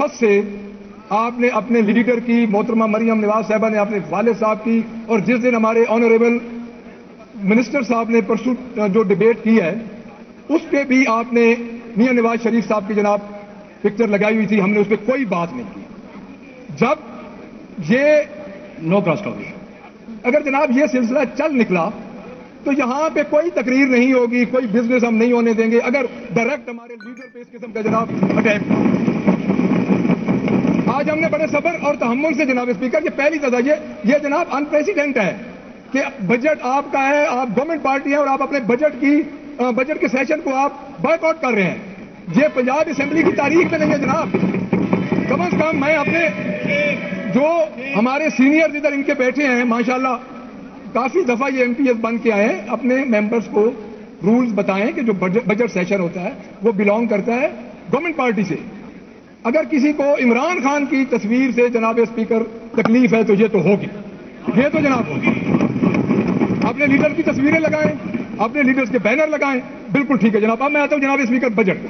First سے آپ نے اپنے لیڈر کی محترمہ مریم نواز صاحبہ نے اپنے والد صاحب کی، اور جس دن ہمارے آنریبل منسٹر صاحب نے پرسو جو ڈبیٹ کی ہے اس پہ بھی آپ نے میاں نواز شریف صاحب کی جناب پکچر لگائی ہوئی تھی، ہم نے اس پہ کوئی بات نہیں کی. جب یہ نو کراس ٹاک، اگر جناب یہ سلسلہ چل نکلا تو یہاں پہ کوئی تقریر نہیں ہوگی، کوئی بزنس ہم نہیں ہونے دیں گے اگر ڈائریکٹ ہمارے لیڈر پہ اس قسم کا جناب اٹیک. آج ہم نے بڑے صبر اور تحمل سے جناب اسپیکر یہ پہلی دفعہ یہ جناب ان پریسیڈنٹ ہے کہ بجٹ آپ کا ہے، آپ گورنمنٹ پارٹی ہے اور آپ اپنے بجٹ کے سیشن کو آپ بائیک آؤٹ کر رہے ہیں. یہ پنجاب اسمبلی کی تاریخ میں نہیں ہے جناب. کم از کم میں اپنے جو ہمارے سینئر ادھر ان کے بیٹھے ہیں ماشاءاللہ کافی دفعہ یہ ایم پی ایس بن کے آئے ہیں، اپنے ممبرس کو رولز بتائیں کہ جو بجٹ سیشن ہوتا ہے وہ بلانگ کرتا ہے گورنمنٹ پارٹی سے. اگر کسی کو عمران خان کی تصویر سے جناب اسپیکر تکلیف ہے تو یہ تو ہوگی، یہ تو جناب ہوگی. اپنے لیڈر کی تصویریں لگائیں، اپنے لیڈرز کے بینر لگائیں، بالکل ٹھیک ہے جناب. اب میں آتا ہوں جناب اسپیکر بجٹ.